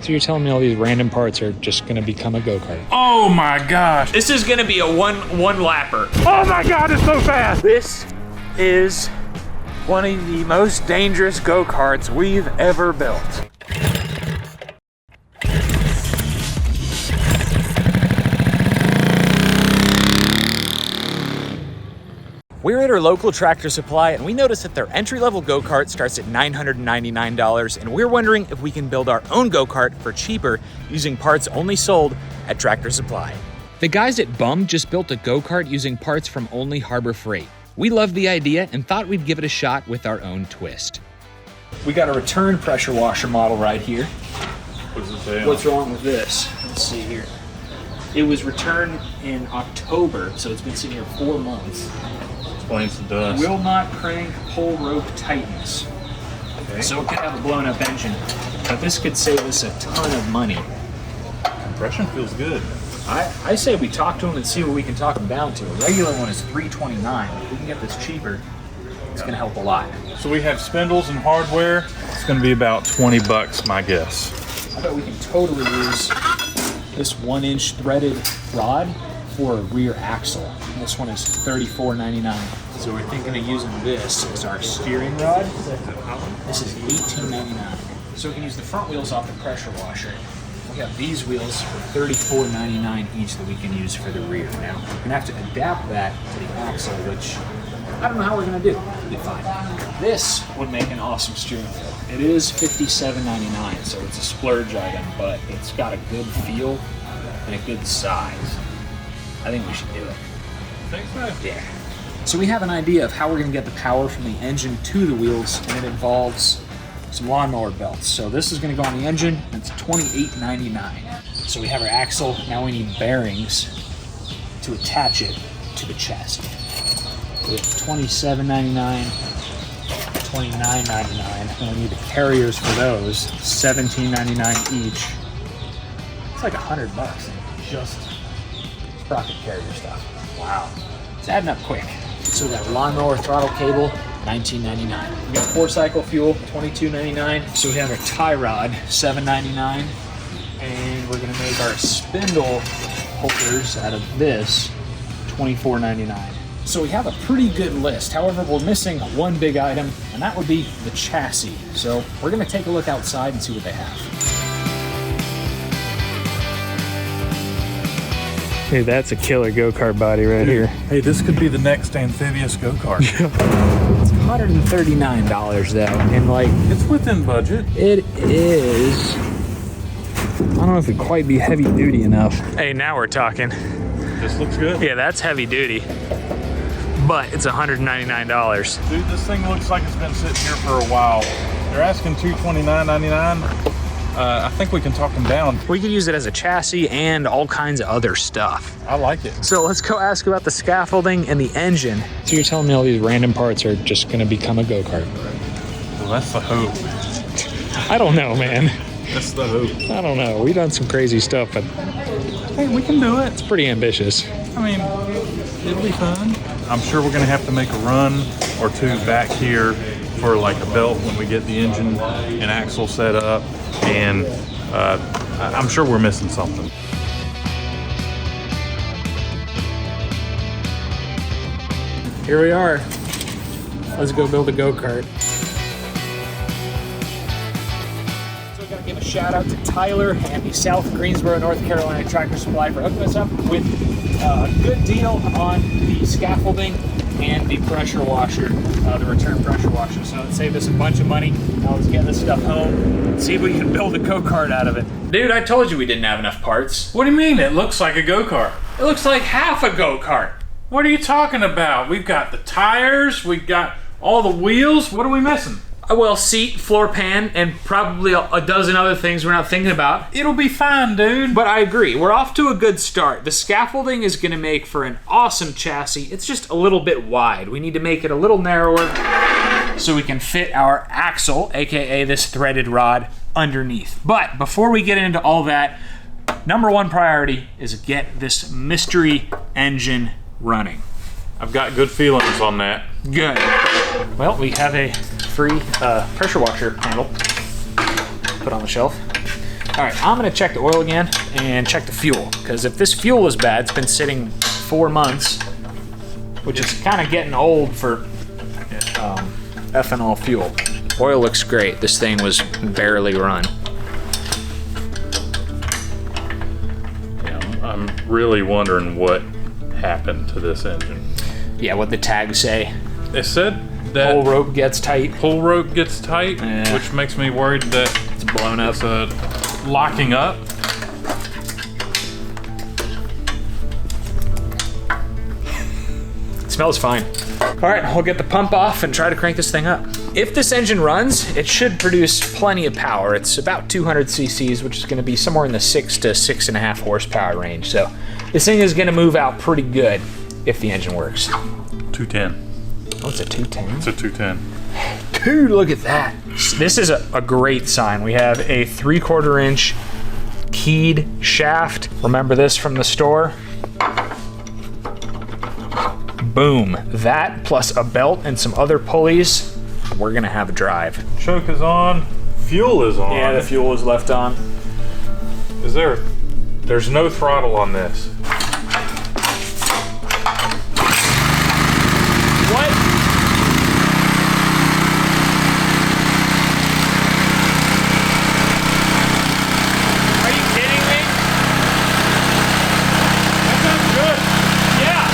So you're telling me all these random parts are just gonna become a go-kart? Oh my gosh. This is gonna be a one lapper. Oh my God, it's so fast. This is one of the most dangerous go-karts we've ever built. We're at our local Tractor Supply and we noticed that their entry-level go-kart starts at $999, and we're wondering if we can build our own go-kart for cheaper using parts only sold at Tractor Supply. The guys at Bum just built a go-kart using parts from only Harbor Freight. We loved the idea and thought we'd give it a shot with our own twist. We got a return pressure washer model right here. What's wrong with this? Let's see here. It was returned in October, so it's been sitting here 4 months. Explains the dust. Will not crank, pull rope tightness. Okay. So it could have a blown up engine, but this could save us a ton of money. Compression feels good. I say we talk to them and see what we can talk them down to. A regular one is $329. If we can get this cheaper, it's gonna help a lot. So we have spindles and hardware. It's gonna be about 20 bucks, my guess. I bet we can totally use this 1-inch threaded rod for a rear axle. This one is $34.99. So we're thinking of using this as our steering rod. This is $18.99. So we can use the front wheels off the pressure washer. We have these wheels for $34.99 each that we can use for the rear. Now, we're gonna have to adapt that to the axle, which I don't know how we're gonna do. It'll be fine. This would make an awesome steering wheel. It is $57.99, so it's a splurge item, but it's got a good feel and a good size. I think we should do it. Think so? Yeah. So we have an idea of how we're gonna get the power from the engine to the wheels, and it involves some lawnmower belts. So this is gonna go on the engine, and it's $28.99. So we have our axle, now we need bearings to attach it to the chassis. We have $27.99, $29.99, and we need the carriers for those, $17.99 each. It's like $100 in just sprocket carrier stuff. Wow. It's adding up quick. So we got lawnmower throttle cable, $19.99. We got 4-cycle fuel, $22.99. So we have our tie rod, $7.99. And we're gonna make our spindle holders out of this, $24.99. So we have a pretty good list. However, we're missing one big item, and that would be the chassis. So we're gonna take a look outside and see what they have. Hey, that's a killer go-kart body right here. Hey, this could be the next amphibious go-kart. It's $139 though, and like, It's within budget. it is, I don't know if it'd quite be heavy duty enough. Hey, now we're talking. This looks good. Yeah, that's heavy duty, but it's $199. Dude, this thing looks like it's been sitting here for a while. They're asking $229.99. I think we can talk them down. we could use it as a chassis and all kinds of other stuff. I like it. So let's go ask about the scaffolding and the engine. So you're telling me all these random parts are just gonna become a go-kart? Well, that's the hope. I don't know, man. That's the hope. I don't know. We've done some crazy stuff, but Hey, we can do it. it's pretty ambitious. I mean, it'll be fun. I'm sure we're gonna have to make a run or two back here for like a belt when we get the engine and axle set up, and I'm sure we're missing something. Here we are. Let's go build a go-kart. So we're gonna give a shout out to Tyler and the South Greensboro, North Carolina Tractor Supply for hooking us up with a good deal on the scaffolding and the pressure washer, the return pressure washer. So it saved us a bunch of money. Now let's get this stuff home and see if we can build a go-kart out of it. Dude, I told you we didn't have enough parts. What do you mean? It looks like a go-kart. It looks like half a go-kart. What are you talking about? We've got the tires, we've got all the wheels. What are we missing? Well, seat, floor pan, and probably a dozen other things we're not thinking about. It'll be fine, dude. But I agree, we're off to a good start. The scaffolding is gonna make for an awesome chassis. It's just a little bit wide. We need to make it a little narrower so we can fit our axle, AKA this threaded rod, underneath. But before we get into all that, number one priority is get this mystery engine running. I've got good feelings on that. Good. Well, we have a free pressure washer handle put on the shelf. All right, I'm gonna check the oil again and check the fuel, because if this fuel is bad, it's been sitting 4 months, which is kind of getting old for ethanol fuel. Oil looks great. This thing was barely run. Yeah, I'm really wondering what happened to this engine. Yeah, what the tags say. It said that Pull rope gets tight. pull rope gets tight, Yeah. which makes me worried that It's blown up. it's locking up. It smells fine. All right, we'll get the pump off and try to crank this thing up. If this engine runs, it should produce plenty of power. It's about 200 cc's, which is gonna be somewhere in the 6 to 6.5 horsepower range. So this thing is gonna move out pretty good if the engine works. 210. Oh, it's a 210. It's a 210. Dude, look at that. This is a great sign. We have a 3/4 inch keyed shaft. Remember this from the store? Boom. That plus a belt and some other pulleys, we're gonna have a drive. Choke is on. Fuel is on. Yeah, the fuel is left on. Is there? There's no throttle on this. What? Are you kidding me? That sounds good. Yeah,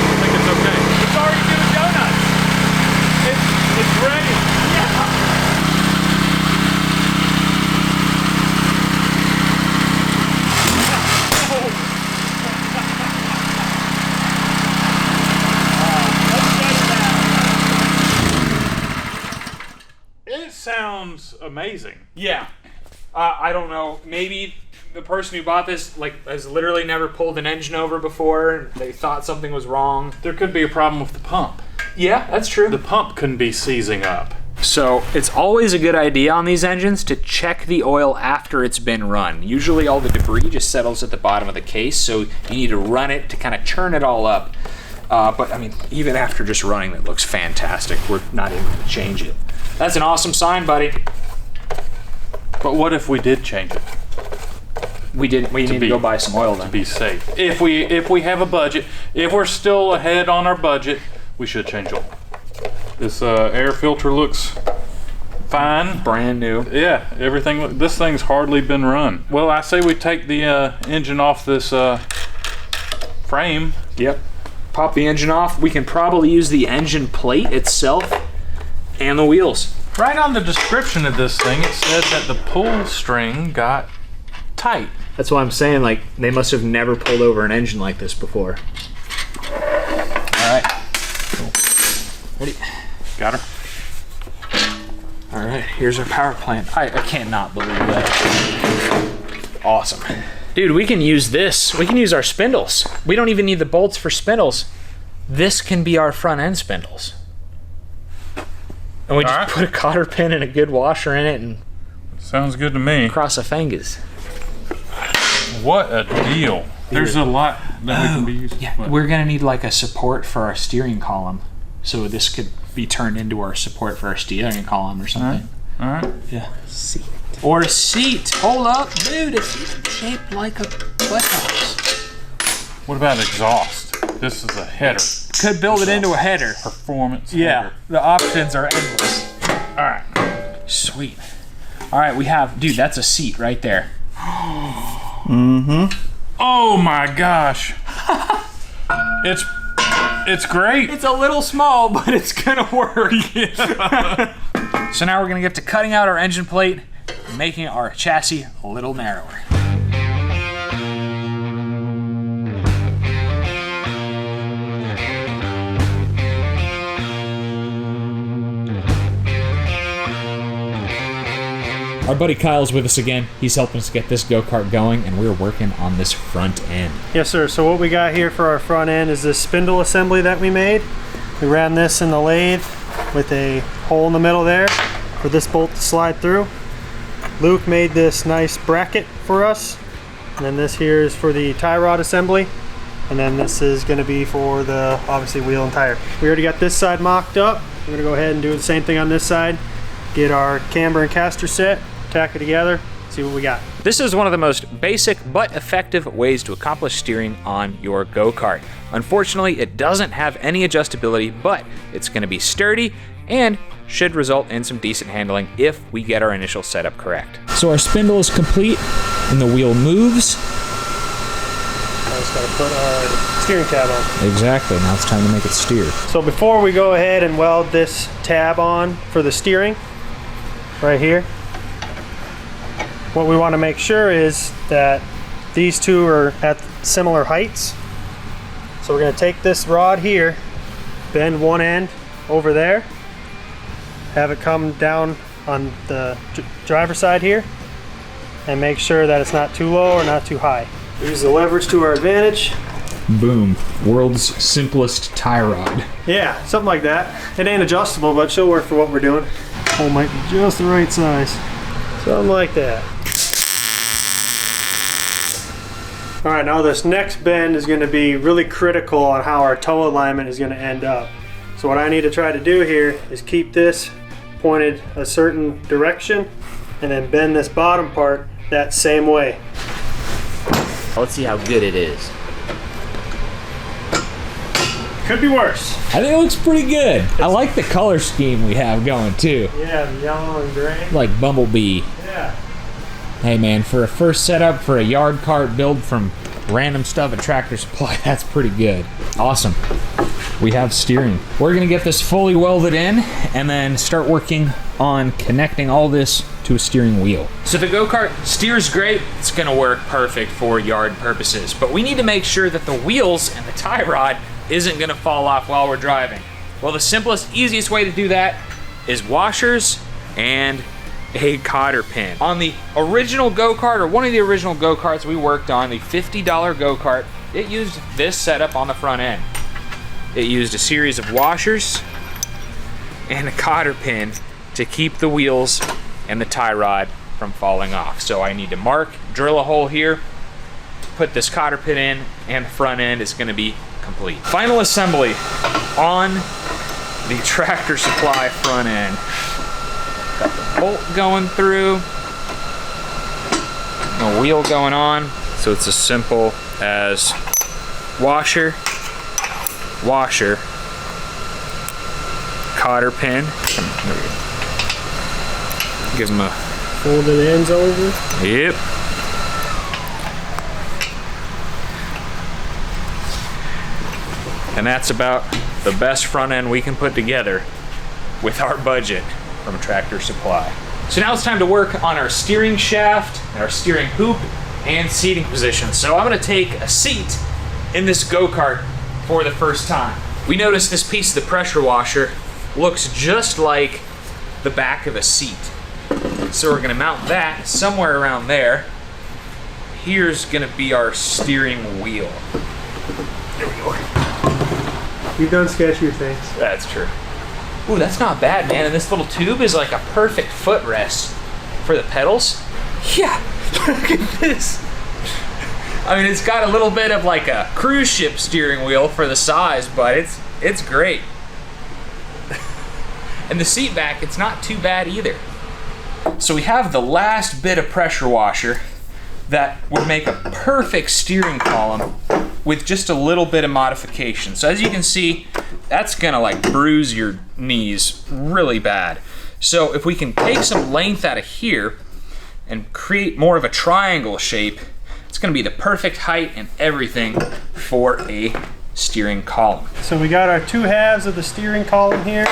I think it's okay. it's already doing donuts. It's ready. Yeah. It sounds amazing. Yeah. I don't know. Maybe the person who bought this has literally never pulled an engine over before, and they thought something was wrong. There could be a problem with the pump. Yeah, that's true. The pump couldn't be seizing up. So it's always a good idea on these engines to check the oil after it's been run. Usually all the debris just settles at the bottom of the case, so you need to run it to kind of churn it all up. But I mean, even after just running, it looks fantastic. We're not able to change it. That's an awesome sign, buddy. But what if we did change it We need to go buy some oil then. to be safe? If we have a budget, if we're still ahead on our budget, we should change oil. This air filter looks fine. Brand new. Yeah, everything. This thing's hardly been run. Well, I say we take the engine off this frame. Yep. Pop the engine off. We can probably use the engine plate itself and the wheels. Right on the description of this thing, it said that the pull string got tight. That's why I'm saying, like, they must have never pulled over an engine like this before. All right. Cool. Ready? Got her. All right, here's our power plant. I cannot believe that. Awesome. Dude, we can use this. We can use our spindles. We don't even need the bolts for spindles. This can be our front end spindles. And we just put a cotter pin and a good washer in it and Sounds good to me. cross our fingers. What a deal. There's a lot that we can be using. Yeah, we're gonna need like a support for our steering column. So this could be turned into our support for our steering column or something. All right. Yeah. Seat. Or a seat. Hold up, dude, it's shaped like a butthouse. What about exhaust? This is a header. Could build it into a header. Performance Yeah, header. the options are endless. All right. Sweet. All right, we have, dude, that's a seat right there. Oh my gosh. It's great. It's a little small, but it's gonna work. So now we're gonna get to cutting out our engine plate, and making our chassis a little narrower. Our buddy Kyle's with us again. He's helping us get this go-kart going, and we're working on this front end. Yes, sir. So what we got here for our front end is this spindle assembly that we made. We ran this in the lathe with a hole in the middle there for this bolt to slide through. Luke made this nice bracket for us. And then this here is for the tie rod assembly. And then this is going to be for the, obviously, wheel and tire. We already got this side mocked up. We're going to go ahead and do the same thing on this side. get our camber and caster set, tack it together, see what we got. This is one of the most basic but effective ways to accomplish steering on your go-kart. Unfortunately, it doesn't have any adjustability, but it's going to be sturdy and should result in some decent handling if we get our initial setup correct. So our spindle is complete and the wheel moves. I just gotta put our steering tab on. Exactly, now it's time to make it steer. So before we go ahead and weld this tab on for the steering, right here, what we want to make sure is that these two are at similar heights. So we're going to take this rod here, bend one end over there, have it come down on the driver's side here, and make sure that it's not too low or not too high. Use the leverage to our advantage. Boom, world's simplest tie rod. Yeah, something like that. It ain't adjustable, but she'll work for what we're doing. Hole might be just the right size. Something like that. All right, now this next bend is going to be really critical on how our toe alignment is going to end up. So what I need to try to do here is keep this pointed a certain direction and then bend this bottom part that same way. Let's see how good it is. Could be worse. I think it looks pretty good. I like the color scheme we have going too. Yeah, the yellow and gray. Like Bumblebee. Yeah. Hey man, for a first setup for a yard cart build from random stuff at Tractor Supply, that's pretty good. Awesome. We have steering. We're gonna get this fully welded in and then start working on connecting all this to a steering wheel. So the go-kart steers great. It's gonna work perfect for yard purposes, but we need to make sure that the wheels and the tie rod isn't gonna fall off while we're driving. Well, the simplest, easiest way to do that is washers and a cotter pin. On the original go-kart, or one of the original go-karts we worked on, the $50 go-kart, it used this setup on the front end. It used a series of washers and a cotter pin to keep the wheels and the tie rod from falling off. So I need to mark, drill a hole here, put this cotter pin in, and the front end is gonna be complete. Final assembly on the Tractor Supply front end. Got the bolt going through, the wheel going on. So it's as simple as washer, washer, cotter pin. There we go. Give them a Folded ends over. yep. And that's about the best front end we can put together with our budget from Tractor Supply. So now it's time to work on our steering shaft, our steering hoop, and seating position. So I'm gonna take a seat in this go-kart for the first time. We noticed this piece of the pressure washer looks just like the back of a seat. So we're gonna mount that somewhere around there. Here's gonna be our steering wheel. There we go. You've done sketchier things. That's true. Ooh, that's not bad, man. And this little tube is like a perfect footrest for the pedals. Yeah, look at this. I mean, it's got a little bit of like a cruise ship steering wheel for the size, but it's great. And the seat back, it's not too bad either. So we have the last bit of pressure washer that would make a perfect steering column with just a little bit of modification. So as you can see, that's gonna like bruise your knees really bad. So if we can take some length out of here and create more of a triangle shape, it's gonna be the perfect height and everything for a steering column. So we got our two halves of the steering column here.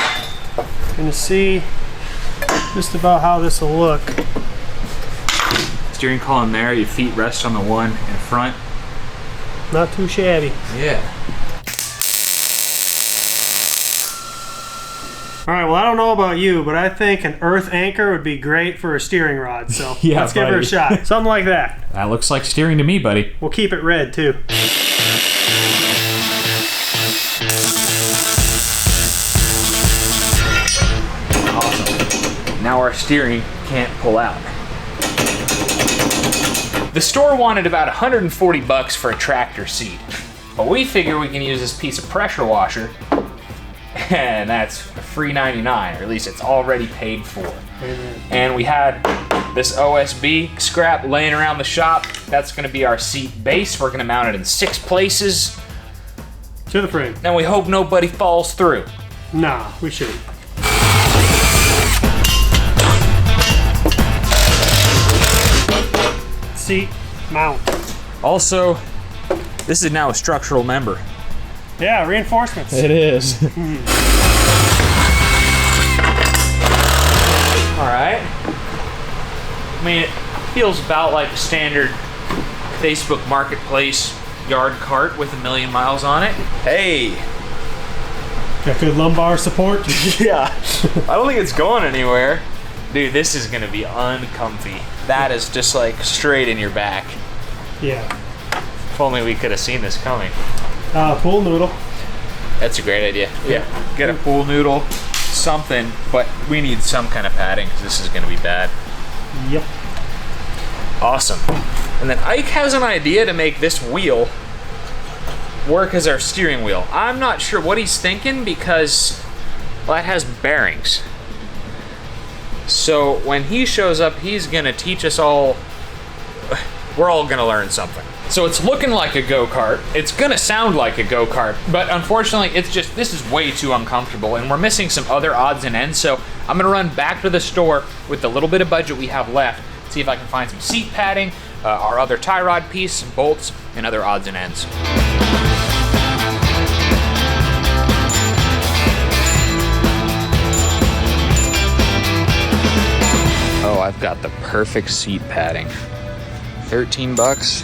Gonna see just about how this will look. Steering column there, your feet rest on the one in front. Not too shabby. Yeah. All right, well, I don't know about you, but I think an earth anchor would be great for a steering rod. So Yeah, let's give her a buddy. shot. Something like that. That looks like steering to me, buddy. We'll keep it red too. Awesome. Now our steering can't pull out. The store wanted about 140 bucks for a tractor seat, but we figure we can use this piece of pressure washer, and that's free 99, or at least it's already paid for. And we had this OSB scrap laying around the shop. That's gonna be our seat base. We're gonna mount it in 6 places. To the frame. And we hope nobody falls through. Nah, we shouldn't. Seat mount. Also, this is now a structural member. Yeah, reinforcements. It is. All right. I mean, it feels about like a standard Facebook Marketplace yard cart with 1,000,000 miles on it. Hey. Got good lumbar support. Yeah. I don't think it's going anywhere. Dude, this is gonna be uncomfy. That is just like straight in your back. Yeah. If only we could have seen this coming. Pool noodle. That's a great idea. Yeah. Get a pool noodle, something, but we need some kind of padding because this is gonna be bad. Yep. Awesome. And then Ike has an idea to make this wheel work as our steering wheel. I'm not sure what he's thinking because, well, it has bearings. So when he shows up, he's gonna teach us all, we're all gonna learn something. So it's looking like a go-kart. It's gonna sound like a go-kart, but unfortunately it's just, this is way too uncomfortable and we're missing some other odds and ends. So I'm gonna run back to the store with the little bit of budget we have left, see if I can find some seat padding, our other tie rod piece, some bolts, and other odds and ends. Oh, I've got the perfect seat padding. 13 bucks?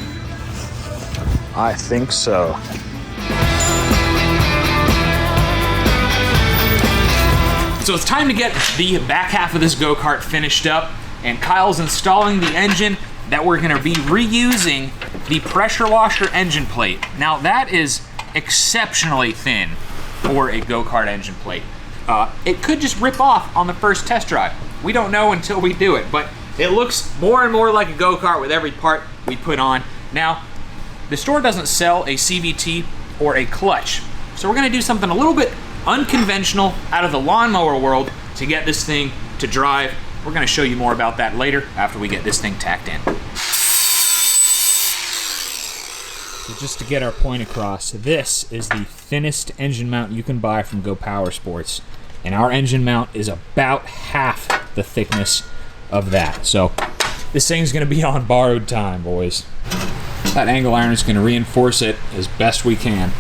I think so. So it's time to get the back half of this go-kart finished up, and Kyle's installing the engine that we're gonna be reusing the pressure washer engine plate. Now that is exceptionally thin for a go-kart engine plate. It could just rip off on the first test drive. We don't know until we do it, but it looks more and more like a go-kart with every part we put on. Now, the store doesn't sell a CVT or a clutch, so we're gonna do something a little bit unconventional out of the lawnmower world to get this thing to drive. We're gonna show you more about that later after we get this thing tacked in. So just to get our point across, this is the thinnest engine mount you can buy from Go Power Sports. And our engine mount is about half the thickness of that. So this thing's gonna be on borrowed time, boys. That angle iron is gonna reinforce it as best we can.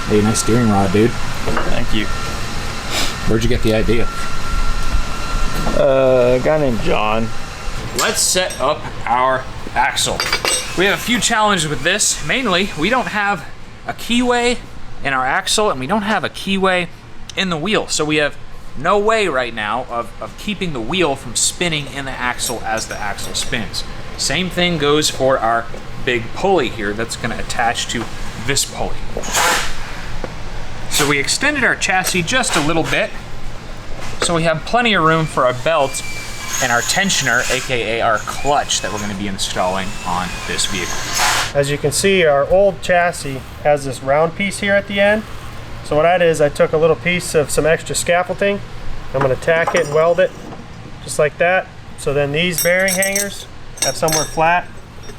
Hey, nice steering rod, dude. Thank you. Where'd you get the idea? A guy named John. Let's set up our axle. We have a few challenges with this. Mainly, we don't have a keyway in our axle and we don't have a keyway in the wheel. So we have no way right now of keeping the wheel from spinning in the axle as the axle spins. Same thing goes for our big pulley here that's gonna attach to this pulley. So we extended our chassis just a little bit so we have plenty of room for our belt and our tensioner, aka our clutch, that we're going to be installing on this vehicle. As you can see, our old chassis has this round piece here at the end. So what I did is I took a little piece of some extra scaffolding. I'm going to tack it and weld it just like that. So then these bearing hangers have somewhere flat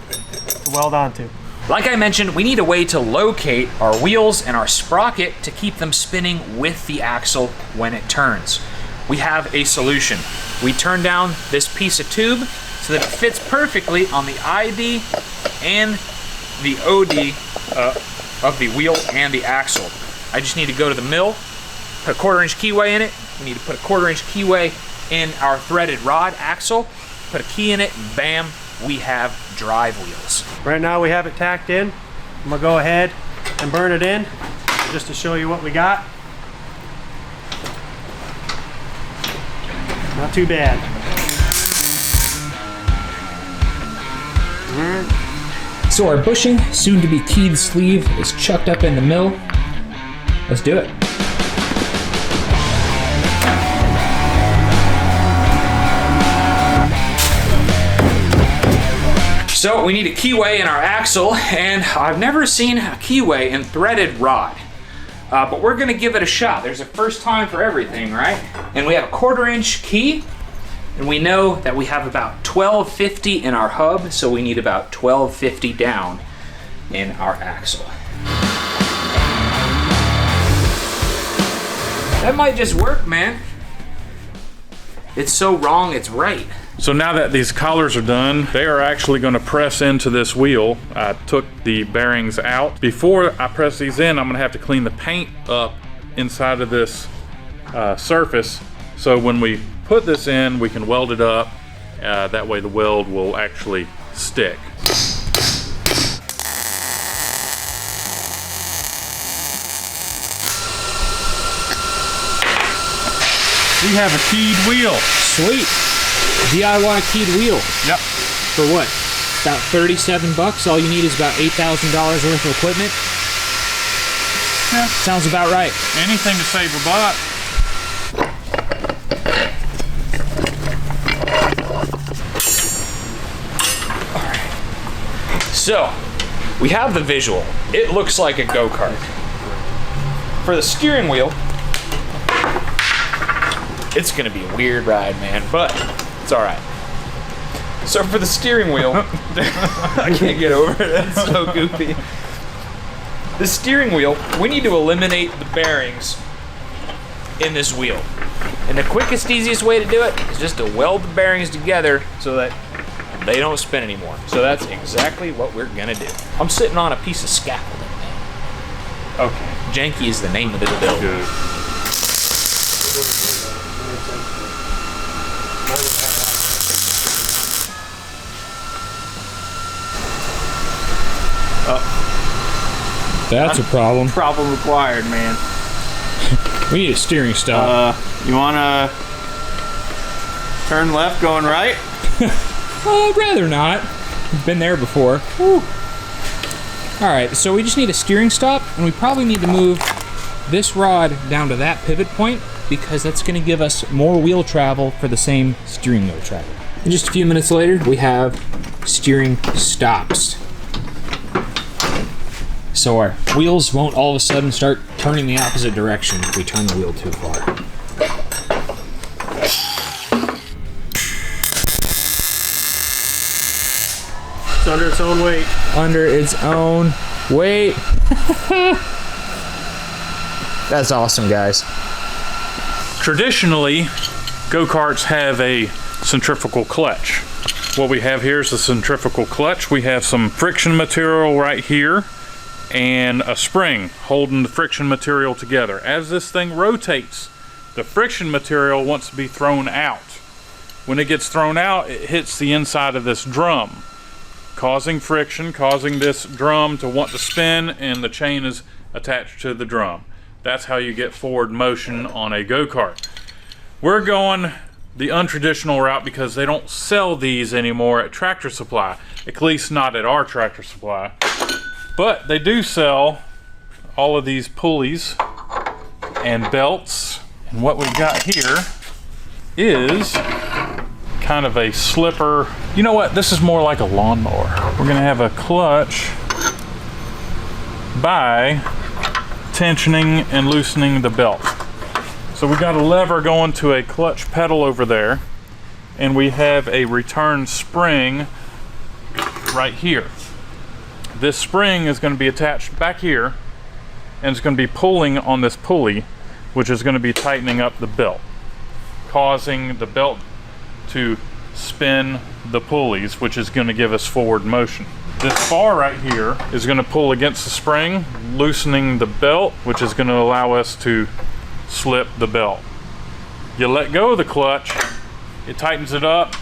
to weld onto. Like I mentioned, we need a way to locate our wheels and our sprocket to keep them spinning with the axle when it turns. We have a solution. We turn down this piece of tube so that it fits perfectly on the ID and the OD of the wheel and the axle. I just need to go to the mill, put a 1/4 inch keyway in it. We need to put a 1/4 inch keyway in our threaded rod axle, put a key in it, and bam, we have drive wheels. Right now we have it tacked in. I'm gonna go ahead and burn it in just to show you what we got. Not too bad. So our bushing, soon to be keyed sleeve, is chucked up in the mill. Let's do it. So we need a keyway in our axle, and I've never seen a keyway in threaded rod. but we're gonna give it a shot. There's a first time for everything, right? And we have a 1/4 inch key, and we know that we have about 1250 in our hub, so we need about 1250 down in our axle. That might just work, man. It's so wrong, it's right. So now that these collars are done, they are actually going to press into this wheel. I took the bearings out. Before I press these in, I'm going to have to clean the paint up inside of this surface. So when we put this in, we can weld it up. That way the weld will actually stick. We have a keyed wheel. Sweet. DIY keyed wheel. Yep. For what? About 37 bucks. All you need is about $8,000 worth of equipment. Yeah. Sounds about right. Anything to save a buck. So, we have the visual. It looks like a go-kart. For the steering wheel, it's gonna be a weird ride, man, but it's all right. So for the steering wheel, I can't get over it, that's so goofy. The steering wheel, we need to eliminate the bearings in this wheel. And the quickest, easiest way to do it is just to weld the bearings together so that they don't spin anymore. So that's exactly what we're gonna do. I'm sitting on a piece of scaffolding, man. Okay. Janky is the name of this build. Good. That's a problem. Problem required, man. We need a steering stop. You wanna turn left going right? I'd rather not. Been there before. Whew. All right, so we just need a steering stop, and we probably need to move this rod down to that pivot point because that's gonna give us more wheel travel for the same steering wheel travel. And just a few minutes later, we have steering stops. So our wheels won't all of a sudden start turning the opposite direction if we turn the wheel too far. It's under its own weight. Under its own weight. That's awesome, guys. Traditionally, go-karts have a centrifugal clutch. What we have here is a centrifugal clutch. We have some friction material right here and a spring holding the friction material together. As this thing rotates, the friction material wants to be thrown out. When it gets thrown out, it hits the inside of this drum, causing friction, causing this drum to want to spin, and the chain is attached to the drum. That's how you get forward motion on a go-kart. We're going the untraditional route because they don't sell these anymore at Tractor Supply, at least not at our Tractor Supply. But they do sell all of these pulleys and belts. And what we've got here is kind of a slipper. You know what? This is more like a lawnmower. We're gonna have a clutch by tensioning and loosening the belt. So we got a lever going to a clutch pedal over there, and we have a return spring right here. This spring is going to be attached back here, and it's going to be pulling on this pulley, which is going to be tightening up the belt, causing the belt to spin the pulleys, which is going to give us forward motion. This bar right here is going to pull against the spring, loosening the belt, which is going to allow us to slip the belt. You let go of the clutch, it tightens it up,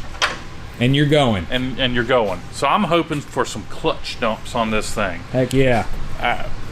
And you're going. and you're going. So I'm hoping for some clutch dumps on this thing. Heck yeah.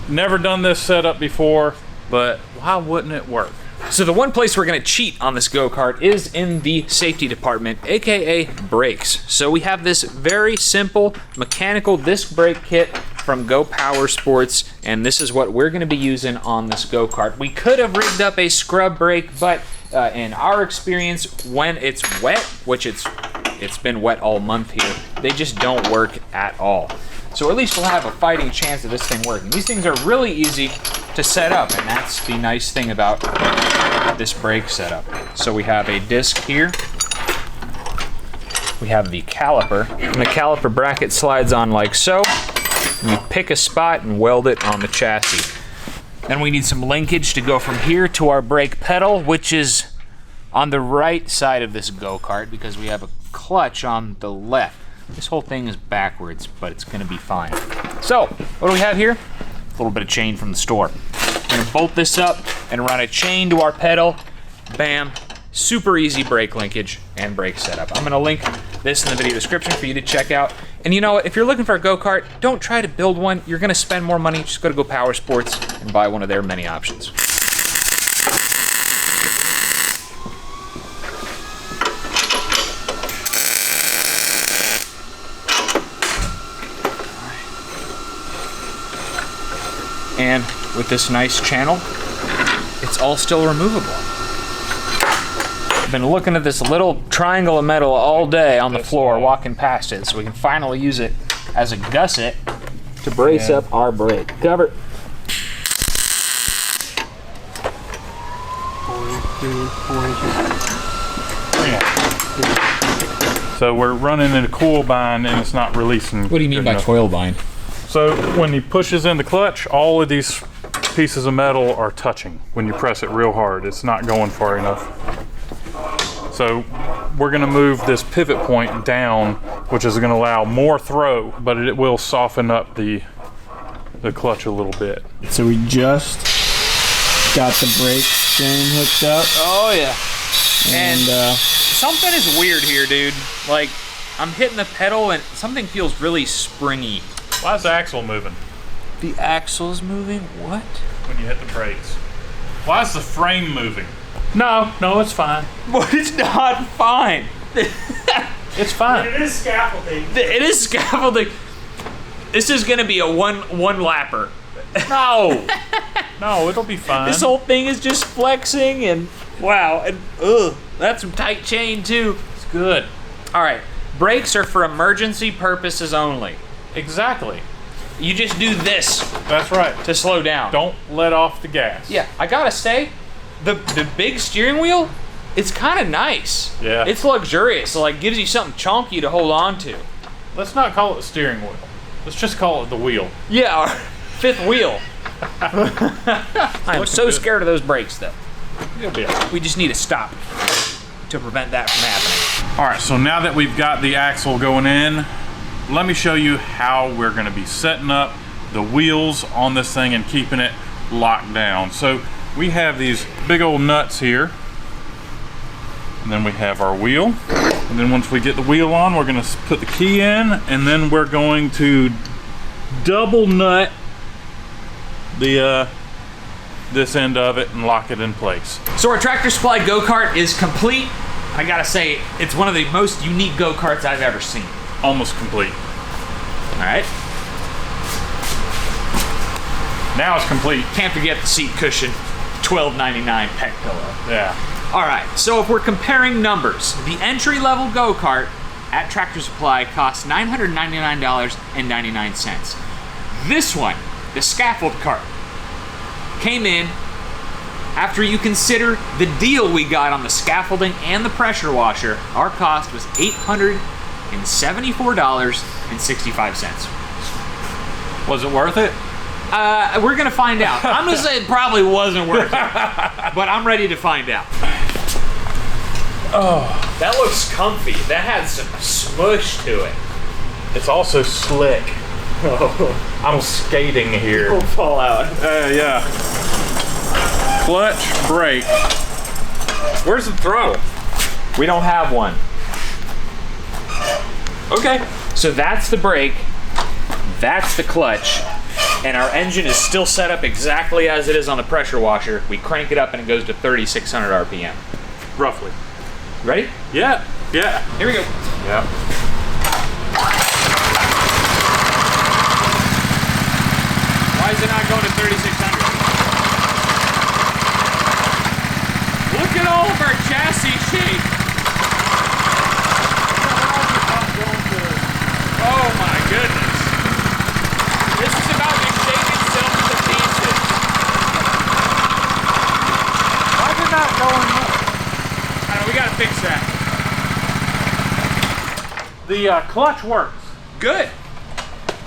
Never done this setup before, but why wouldn't it work? So the one place we're gonna cheat on this go-kart is in the safety department, AKA brakes. So we have this very simple mechanical disc brake kit from Go Power Sports, and this is what we're gonna be using on this go-kart. We could have rigged up a scrub brake, but in our experience, when it's wet, which it's been wet all month here, they just don't work at all. So at least we'll have a fighting chance of this thing working. These things are really easy. to set up, and that's the nice thing about this brake setup. So we have a disc here. We have the caliper, and the caliper bracket slides on like so. And you pick a spot and weld it on the chassis. Then we need some linkage to go from here to our brake pedal, which is on the right side of this go-kart because we have a clutch on the left. This whole thing is backwards, but it's gonna be fine. So, what do we have here? A little bit of chain from the store. We're gonna bolt this up and run a chain to our pedal. Bam. Super easy brake linkage and brake setup. I'm gonna link this in the video description for you to check out. And you know what, if you're looking for a go-kart, don't try to build one. You're gonna spend more money. Just go to Go Power Sports and buy one of their many options. And with this nice channel, it's all still removable. I've been looking at this little triangle of metal all day on the floor, walking past it, so we can finally use it as a gusset to brace up our brake cover. So we're running in a coil bind and it's not releasing. What do you mean by coil bind? So when he pushes in the clutch, all of these pieces of metal are touching. When you press it real hard, it's not going far enough. So we're gonna move this pivot point down, which is gonna allow more throw, but it will soften up the clutch a little bit. So we just got the brake chain hooked up. Oh yeah. And Something is weird here, dude. Like, I'm hitting the pedal and something feels really springy. Why is the axle moving? The axle's moving? What? When you hit the brakes. Why is the frame moving? No, it's fine. But it's not fine. It's fine. It is scaffolding. It is scaffolding. This is gonna be a one lapper. No, it'll be fine. This whole thing is just flexing and wow, and that's some tight chain too. It's good. All right, brakes are for emergency purposes only. Exactly. You just do this That's right. to slow down. Don't let off the gas. Yeah, I gotta say, the big steering wheel, it's kind of nice. Yeah. It's luxurious. So like gives you something chunky to hold on to. Let's not call it the steering wheel. Let's just call it the wheel. Yeah, our fifth wheel. I'm so scared of those brakes though. It'll be all right. We just need to stop to prevent that from happening. All right, so now that we've got the axle going in, let me show you how we're gonna be setting up the wheels on this thing and keeping it locked down. So we have these big old nuts here, and then we have our wheel. And then once we get the wheel on, we're gonna put the key in, and then we're going to double nut the this end of it and lock it in place. So our Tractor Supply go-kart is complete. I gotta say, it's one of the most unique go-karts I've ever seen. Almost complete. All right. Now it's complete. Can't forget the seat cushion, $12.99 pet pillow. Yeah. All right, so if we're comparing numbers, the entry-level go-kart at Tractor Supply costs $999.99. This one, the scaffold cart, came in after you consider the deal we got on the scaffolding and the pressure washer. Our cost was $874.65. Was it worth it? We're gonna find out. I'm gonna say it probably wasn't worth it, but I'm ready to find out. Oh, that looks comfy. That has some smush to it. It's also slick. Oh, I'm skating here. it'll fall out. Yeah. Clutch, brake. Where's the throw? We don't have one. Okay, so that's the brake, that's the clutch, and our engine is still set up exactly as it is on the pressure washer. We crank it up and it goes to 3,600 RPM. Roughly. Ready? Yeah. Here we go. Yeah. Why is it not going to 3,600? Look at all of our chassis shape. Oh my goodness. This is about to shake itself to pieces. The clutch works. Good.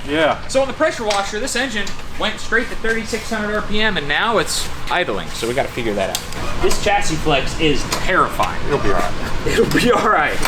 Yeah. So on the pressure washer, this engine went straight to 3,600 RPM, and now it's idling. So we got to figure that out. This chassis flex is terrifying. It'll be all right. It'll be all right.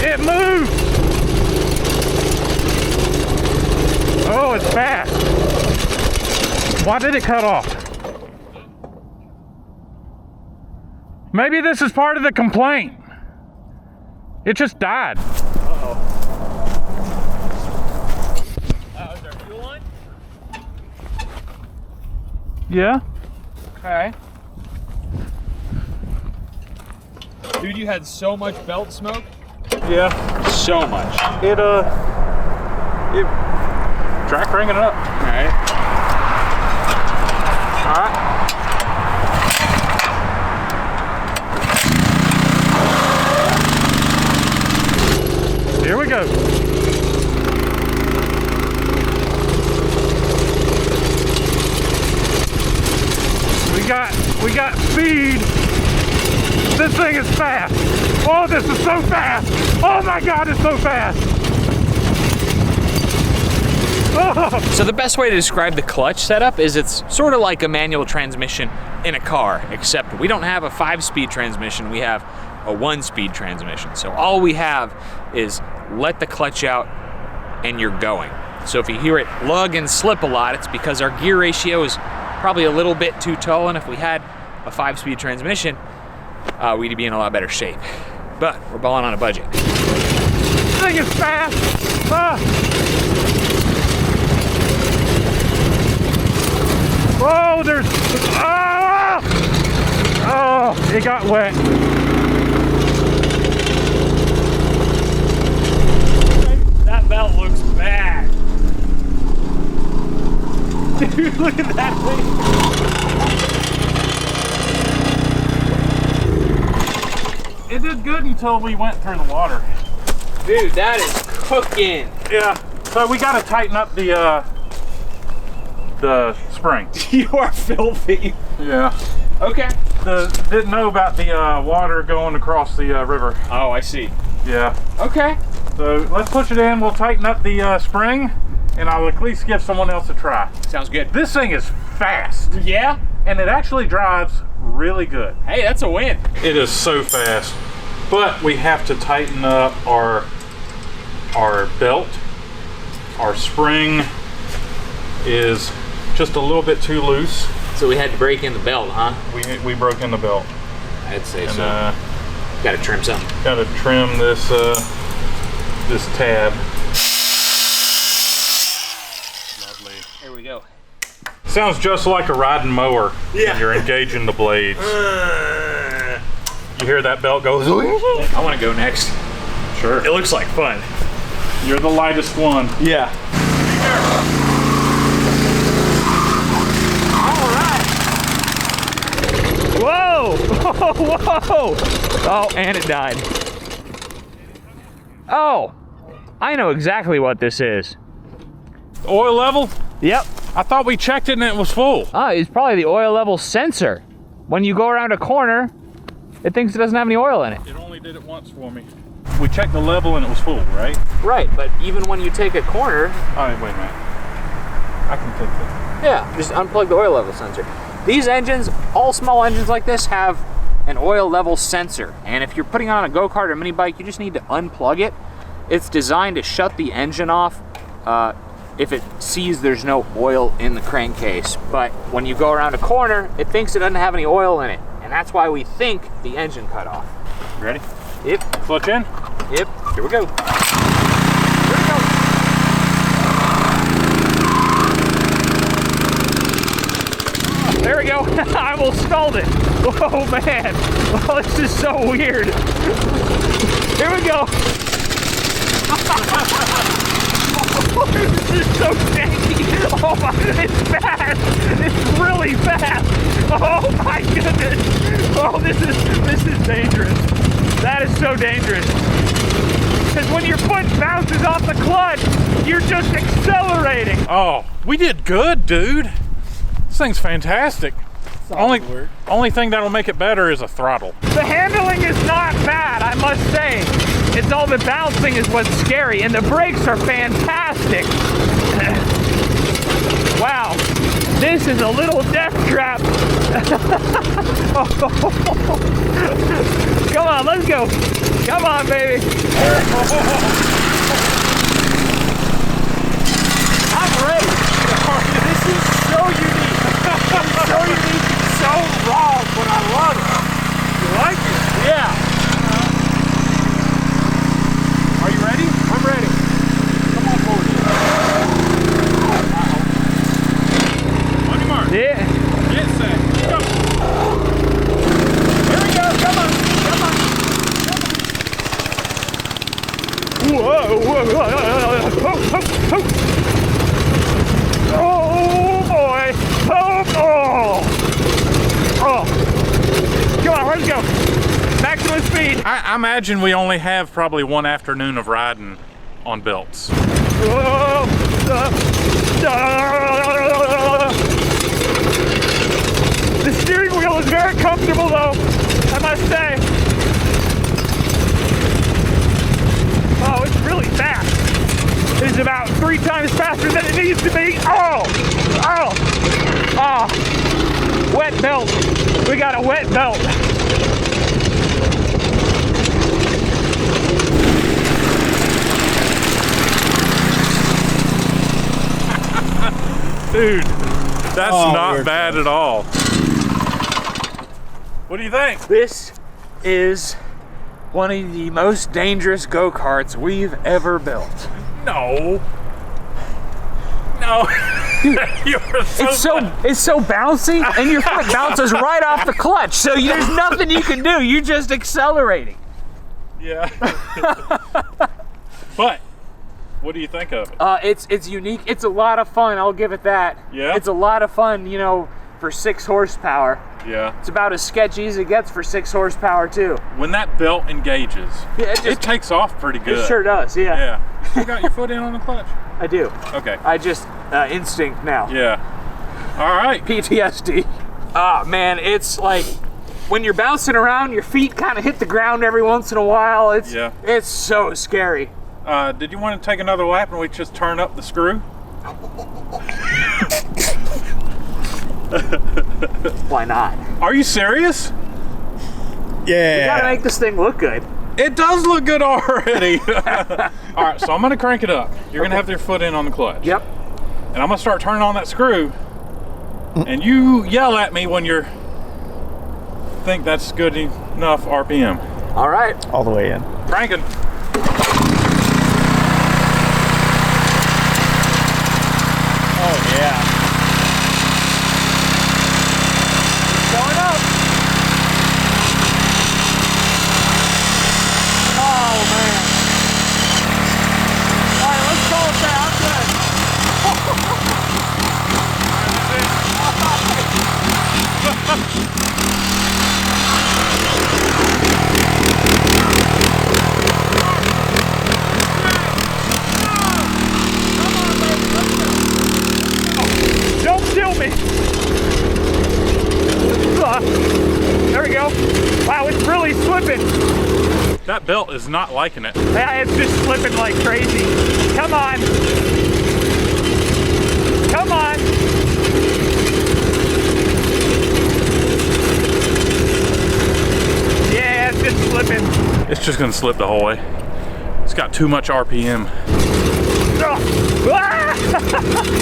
It moved! Oh, it's fast. Why did it cut off? Maybe this is part of the complaint. It just died. Uh-oh. Is there fuel line? Yeah. Okay. Dude, you had so much belt smoke. Yeah. So much. It try cranking it up. All right. All right. Here we go. We got speed. This thing is fast. Oh, this is so fast. Oh my God, it's so fast. Oh. So the best way to describe the clutch setup is it's sort of like a manual transmission in a car, except we don't have a 5-speed transmission, we have a 1-speed transmission. So all we have is let the clutch out and you're going. So if you hear it lug and slip a lot, it's because our gear ratio is probably a little bit too tall, and if we had a 5-speed transmission, we'd be in a lot better shape. But we're balling on a budget. This thing is fast. Oh, there's, oh, it got wet. That belt looks bad. Dude, look at that thing. It did good until we went through the water. Dude, that is cooking. Yeah, so we gotta tighten up the spring. You are filthy. Yeah. Okay. Didn't know about the water going across the river. Oh, I see. Yeah. Okay. So let's push it in. We'll tighten up the spring, and I'll at least give someone else a try. Sounds good. This thing is fast. Yeah? And it actually drives really good. Hey, that's a win. It is so fast. But we have to tighten up our belt. Our spring is just a little bit too loose. So we had to break in the belt, huh? We broke in the belt. I'd say And so. Gotta trim something. gotta trim this this tab. Lovely. Here we go. Sounds just like a riding mower when you're engaging the blades. You hear that belt go? I want to go next. Sure. It looks like fun. You're the lightest one. Yeah. Whoa! Whoa! Oh, and it died. Oh, I know exactly what this is. Oil level? Yep. I thought we checked it and it was full. It's probably the oil level sensor. When you go around a corner, it thinks it doesn't have any oil in it. It only did it once for me. We checked the level and it was full, right? Right, but even when you take a corner, All right, wait a minute. I can fix it. yeah, just unplug the oil level sensor. These engines, all small engines like this, have an oil level sensor. And if you're putting on a go-kart or mini bike, you just need to unplug it. It's designed to shut the engine off if it sees there's no oil in the crankcase. But when you go around a corner, it thinks it doesn't have any oil in it. And that's why we think the engine cut off. Ready? Yep, Clutch in? yep, here we go. Here we go. There we go. I almost stalled it. Oh man. Oh, this is so weird. Here we go. Oh, this is so janky. Oh my, it's fast. It's really fast. Oh my goodness. Oh, this is dangerous. That is so dangerous. Because when your foot bounces off the clutch, you're just accelerating. Oh, we did good, dude. This thing's fantastic. Only thing that'll make it better is a throttle. The handling is not bad, I must say. It's all the bouncing is what's scary, and the brakes are fantastic. Wow, this is a little death trap. Come on, let's go. Come on, baby. I'm ready. This is so unique. It's so unique. It's so raw, but I love it. You like it? Yeah. Are you ready? I'm ready. Come on forward. On your mark. Yeah. Get set. Go. Here we go. Come on. Come on. Whoa, whoa, whoa. Oh, boy. Oh. Come on, let's go. Maximum speed. I imagine we only have probably one afternoon of riding on belts. The steering wheel is very comfortable though, I must say. Oh, it's really fast. It is about 3 times faster than it needs to be. Oh! Wet belt. We got a wet belt. Dude, that's not bad at all. What do you think? This is one of the most dangerous go-karts we've ever built. No. No. It's so bouncy, and your foot bounces right off the clutch, so there's nothing you can do. You're just accelerating. Yeah. But what do you think of it? It's unique. It's a lot of fun. I'll give it that. Yeah? It's a lot of fun, you know, for 6 horsepower. Yeah. It's about as sketchy as it gets for 6 horsepower too. When that belt engages, Yeah, it takes off pretty good. It sure does. Yeah. Yeah. You got your foot in on the clutch? I do. Okay. I just instinct now. Yeah. All right. PTSD. Ah, man, it's like when you're bouncing around, your feet kind of hit the ground every once in a while. It's so scary. Did you want to take another lap and we just turn up the screw? Why not? Are you serious? Yeah. We gotta make this thing look good. It does look good already. All right, so I'm gonna crank it up. You're gonna have your foot in on the clutch. Yep. And I'm gonna start turning on that screw. And you yell at me when you think that's good enough RPM. All right. All the way in. Cranking. Oh yeah. Going up. Oh man. All right, let's call it that. Don't kill me. There we go. Wow, it's really slipping. That belt is not liking it. Yeah, it's just slipping like crazy. Come on. Come on. Yeah, it's just slipping. It's just gonna slip the whole way. It's got too much RPM.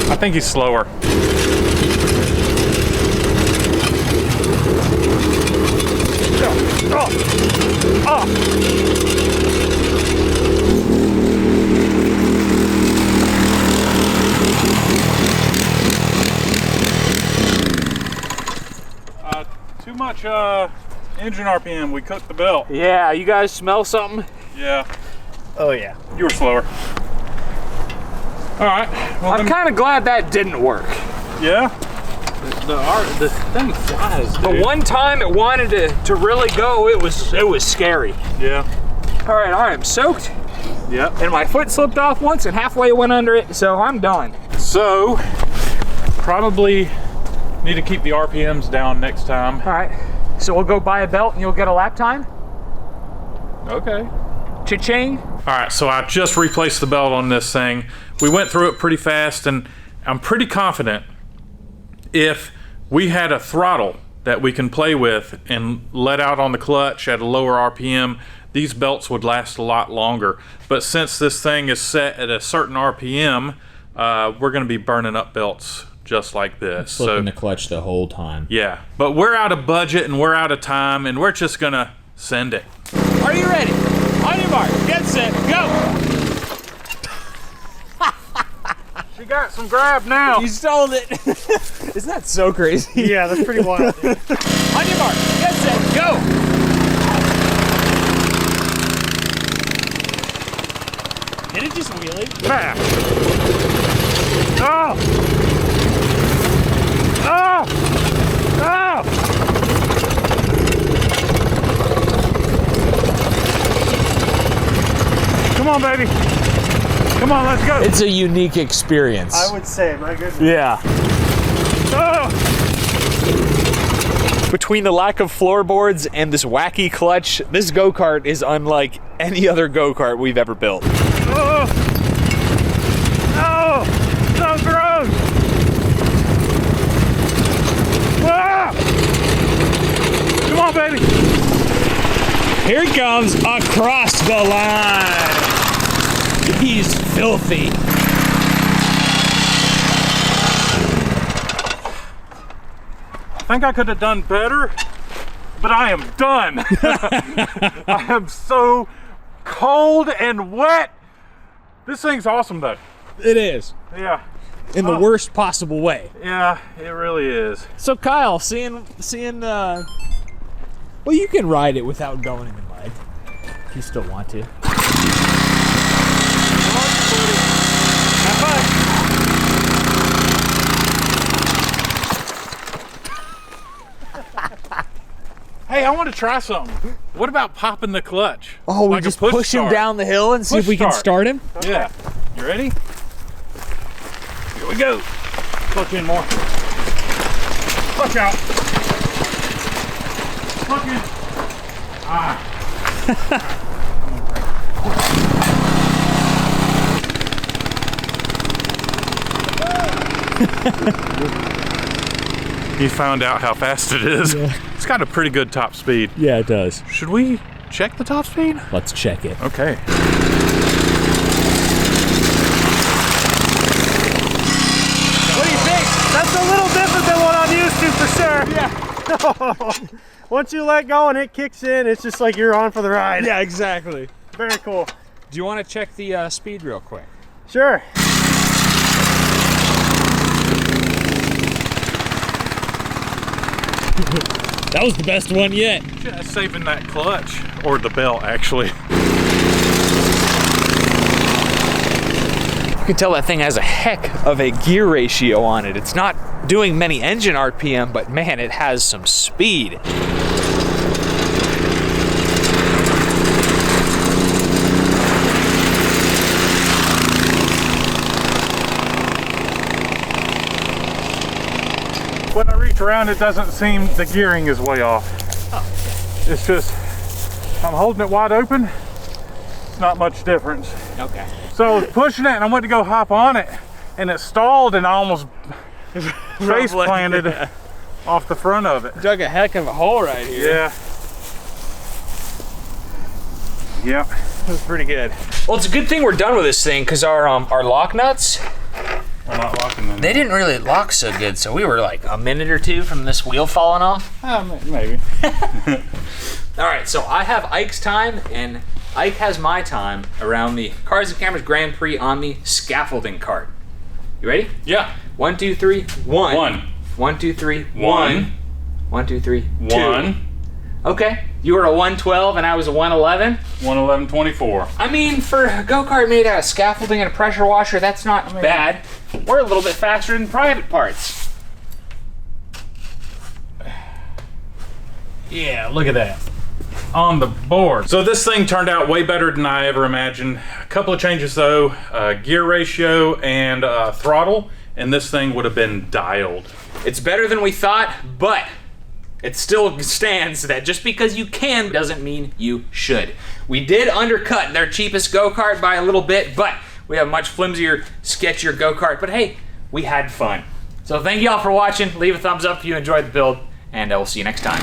I think he's slower. much engine RPM. We cooked the belt. Yeah, you guys smell something? Yeah, Oh yeah. you were slower. All right. Well, I'm kind of glad that didn't work. yeah. The thing flies, dude. The one time it wanted to really go, it was scary. Yeah. All right, I am soaked, Yep. and my foot slipped off once and halfway went under it, so I'm done. So, probably need to keep the RPMs down next time. All right, so we'll go buy a belt and you'll get a lap time. Okay. Cha-ching. All right, so I just replaced the belt on this thing. We went through it pretty fast, and I'm pretty confident if we had a throttle that we can play with and let out on the clutch at a lower RPM, these belts would last a lot longer. But since this thing is set at a certain RPM, we're gonna be burning up belts just like this. Flipping the clutch the whole time. Yeah, but we're out of budget and we're out of time, and we're just gonna send it. Are you ready? On your mark, get set, go! She got some grab now. You stalled it. Isn't that so crazy? Yeah, that's pretty wild. Dude. On your mark, get set, go! Did it just wheelie? Fast. Oh! Oh! Oh! Come on, baby. Come on, let's go. It's a unique experience. I would say, my goodness. Yeah. Oh! Between the lack of floorboards and this wacky clutch, this go-kart is unlike any other go-kart we've ever built. Oh! Oh! So gross! Ah! Come on, baby. Here he comes across the line. He's filthy. I think I could have done better, but I am done. I am so cold and wet. This thing's awesome though. It is. Yeah. In the worst possible way. Yeah, it really is. So Kyle, seeing well, you can ride it without going in the mud. If you still want to. Hey, I want to try something. What about popping the clutch? Oh, we Like a just push him start. down the hill and see if Push we can start. start him? Yeah. You ready? Here we go. Clutch in more. Clutch out. Clutch in. Ah. You found out how fast it is. Yeah. It's got a pretty good top speed. Yeah, it does. Should we check the top speed? Let's check it. Okay. What do you think? That's a little different than what I'm used to for sure. Yeah. Once you let go and it kicks in, it's just like you're on for the ride. Yeah, exactly. Very cool. Do you want to check the speed real quick? Sure. That was the best one yet. Just saving that clutch, or the belt actually. You can tell that thing has a heck of a gear ratio on it. It's not doing many engine RPM, but man, it has some speed. When I reach around, it doesn't seem the gearing is way off. It's just, I'm holding it wide open. It's not much difference. Okay. So I was pushing it and I went to go hop on it and it stalled and I almost face planted off the front of it. Dug a heck of a hole right here. Yeah. Yep. That was pretty good. Well, it's a good thing we're done with this thing because our lock nuts, We're not locking them. they didn't really lock so good. So we were like a minute or two from this wheel falling off. Maybe. All right, so I have Ike's time and Ike has my time around the Cars and Cameras Grand Prix on the scaffolding cart. You ready? Yeah. 1, 2, 3, 1. 1. 1, 2, 3, 1. 1, 2, 3. 1, Okay. You were a 112 and I was a 111. 111.24. I mean, for a go-kart made out of scaffolding and a pressure washer, that's not bad. We're a little bit faster than private parts. Yeah, look at that. On the board. So this thing turned out way better than I ever imagined. A couple of changes though, gear ratio and throttle, and this thing would have been dialed. It's better than we thought, but it still stands that just because you can doesn't mean you should. We did undercut their cheapest go-kart by a little bit, but we have a much flimsier, sketchier go-kart. But hey, we had fun. So thank y'all for watching. Leave a thumbs up if you enjoyed the build, and we'll see you next time.